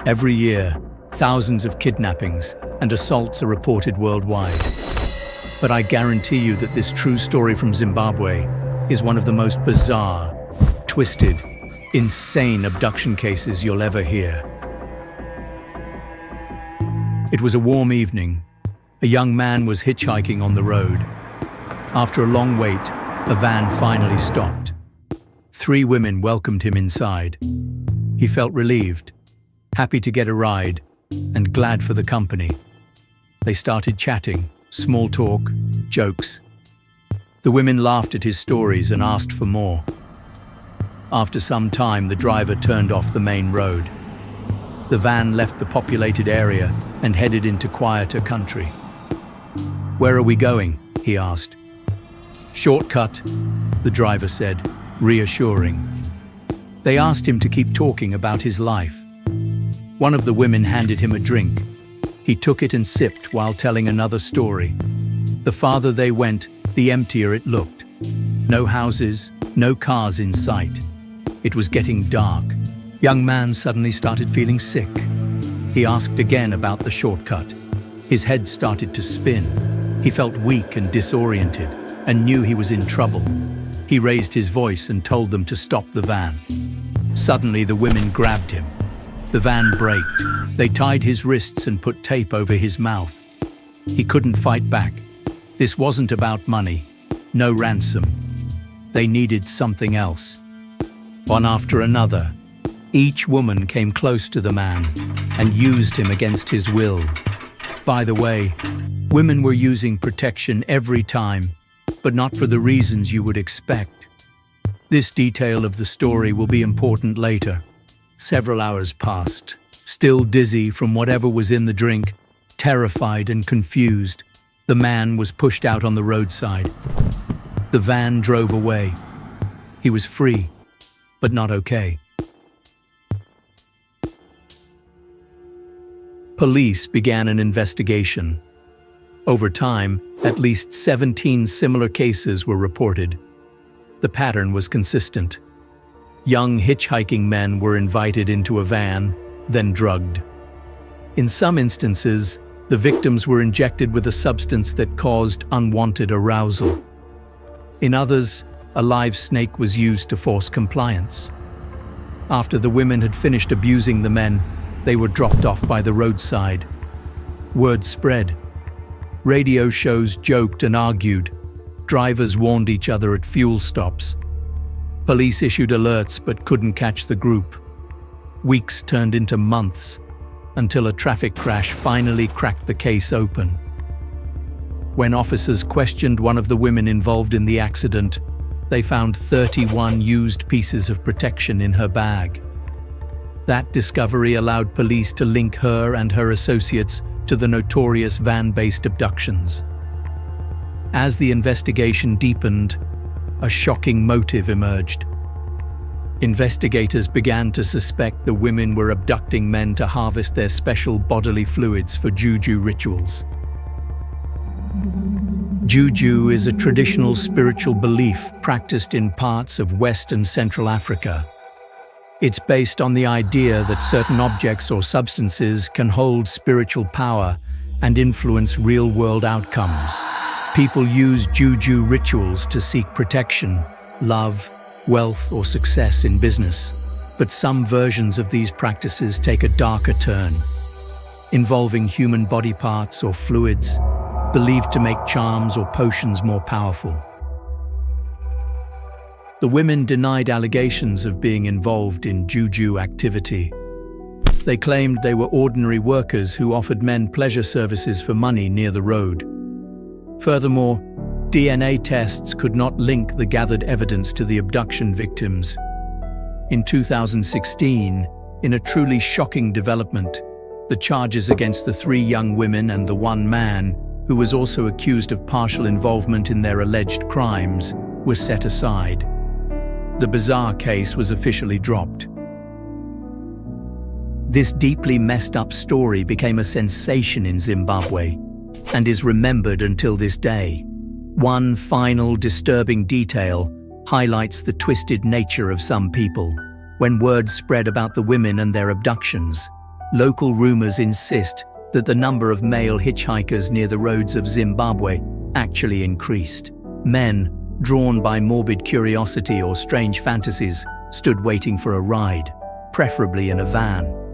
Every year, thousands of kidnappings and assaults are reported worldwide. But I guarantee you that this true story from Zimbabwe is one of the most bizarre, twisted, insane abduction cases you'll ever hear. It was a warm evening. A young man was hitchhiking on the road. After a long wait, a van finally stopped. 3 women welcomed him inside. He felt relieved, happy to get a ride, and glad for the company. They started chatting, small talk, jokes. The women laughed at his stories and asked for more. After some time, the driver turned off the main road. The van left the populated area and headed into quieter country. "Where are we going?" he asked. "Shortcut," the driver said, reassuring. They asked him to keep talking about his life. One of the women handed him a drink. He took it and sipped while telling another story. The farther they went, the emptier it looked. No houses, no cars in sight. It was getting dark. Young man suddenly started feeling sick. He asked again about the shortcut. His head started to spin. He felt weak and disoriented and knew he was in trouble. He raised his voice and told them to stop the van. Suddenly, the women grabbed him. The van braked. They tied his wrists and put tape over his mouth. He couldn't fight back. This wasn't about money. No ransom. They needed something else. One after another, each woman came close to the man and used him against his will. By the way, women were using protection every time, but not for the reasons you would expect. This detail of the story will be important later. Several hours passed. Still dizzy from whatever was in the drink, terrified and confused, the man was pushed out on the roadside. The van drove away. He was free, but not okay. Police began an investigation. Over time, at least 17 similar cases were reported. The pattern was consistent. Young hitchhiking men were invited into a van, then drugged. In some instances, the victims were injected with a substance that caused unwanted arousal. In others, a live snake was used to force compliance. After the women had finished abusing the men, they were dropped off by the roadside. Word spread. Radio shows joked and argued. Drivers warned each other at fuel stops. Police issued alerts but couldn't catch the group. Weeks turned into months, until a traffic crash finally cracked the case open. When officers questioned one of the women involved in the accident, they found 31 used pieces of protection in her bag. That discovery allowed police to link her and her associates to the notorious van-based abductions. As the investigation deepened, a shocking motive emerged. Investigators began to suspect the women were abducting men to harvest their special bodily fluids for juju rituals. Juju is a traditional spiritual belief practiced in parts of West and Central Africa. It's based on the idea that certain objects or substances can hold spiritual power and influence real-world outcomes. People use juju rituals to seek protection, love, wealth, or success in business. But some versions of these practices take a darker turn, involving human body parts or fluids, believed to make charms or potions more powerful. The women denied allegations of being involved in juju activity. They claimed they were ordinary workers who offered men pleasure services for money near the road. Furthermore, DNA tests could not link the gathered evidence to the abduction victims. In 2016, in a truly shocking development, the charges against the 3 young women and the 1 man, who was also accused of partial involvement in their alleged crimes, were set aside. The bizarre case was officially dropped. This deeply messed up story became a sensation in Zimbabwe and is remembered until this day. One final disturbing detail highlights the twisted nature of some people. When word spread about the women and their abductions, Local rumors insist that the number of male hitchhikers near the roads of Zimbabwe actually increased. Men, drawn by morbid curiosity or strange fantasies, stood waiting for a ride, preferably in a van.